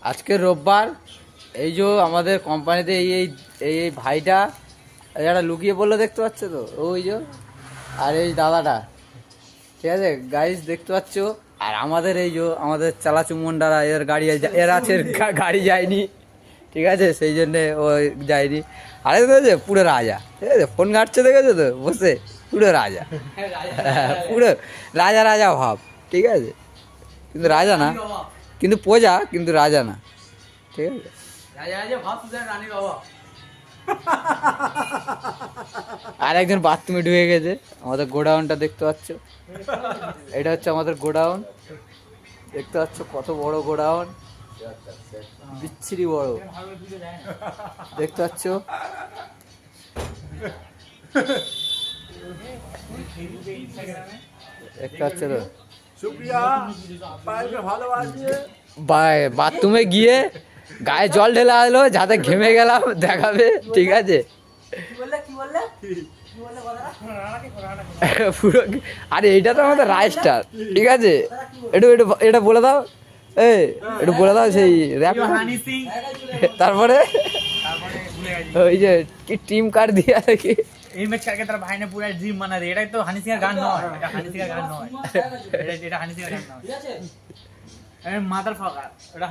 আজকে রোববার। এই যে আমাদের কোম্পানিতে এই এই এই এই ভাইটা যারা লুকিয়ে পড়লো দেখতে পাচ্ছ তো, ওই যে, আর এই দাদাটা, ঠিক আছে গাইস দেখতে পাচ্ছ। আর আমাদের এই যে আমাদের চালাচুমন্ডারা, এর গাড়ি এর আছে, গাড়ি যায়নি, ঠিক আছে, সেই জন্যে ও যায়নি। আরে দেখেছে পুরো রাজা, ঠিক আছে, ফোন ঘাটছে দেখেছো তো বসে, পুরো রাজা, পুরো রাজা রাজা ভাব, ঠিক আছে, কিন্তু রাজা না, কিন্তু প্রজা, কিন্তু রাজা না, ঠিক আছে। আর একজন বাথরুমে ঢুকে গেছে। আমাদের গোডাউনটা দেখতে পাচ্ছ, এটা হচ্ছে আমাদের গোডাউন, দেখতে পাচ্ছ কত বড় গোডাউন, বিচ্ছিরি বড়, দেখতে পাচ্ছ। দেখতে পাচ্ছ তো, বাথরুমে গিয়ে গায়ে জল ঢেলা হলো যাতে ঘেমে গেলাম দেখাবে, ঠিক আছে। পুরো, আরে এইটা তো আমাদের রাইস্টার, ঠিক আছে, একটু একটু এটা বলে দাও, একটু বলে দাও সেই র্যাপ। তারপরে ওই যে কি টিম কার্ড দিয়ে আর কি इमेज करके तेरा भाई ने पूरा ड्रीम बना दिया। এটা তো হানি সিং এর গান নয়, এটা হানি সিং এর গান নয়, এটা হানি সিং এর গান নয়, এ মাদারফাকার, এটা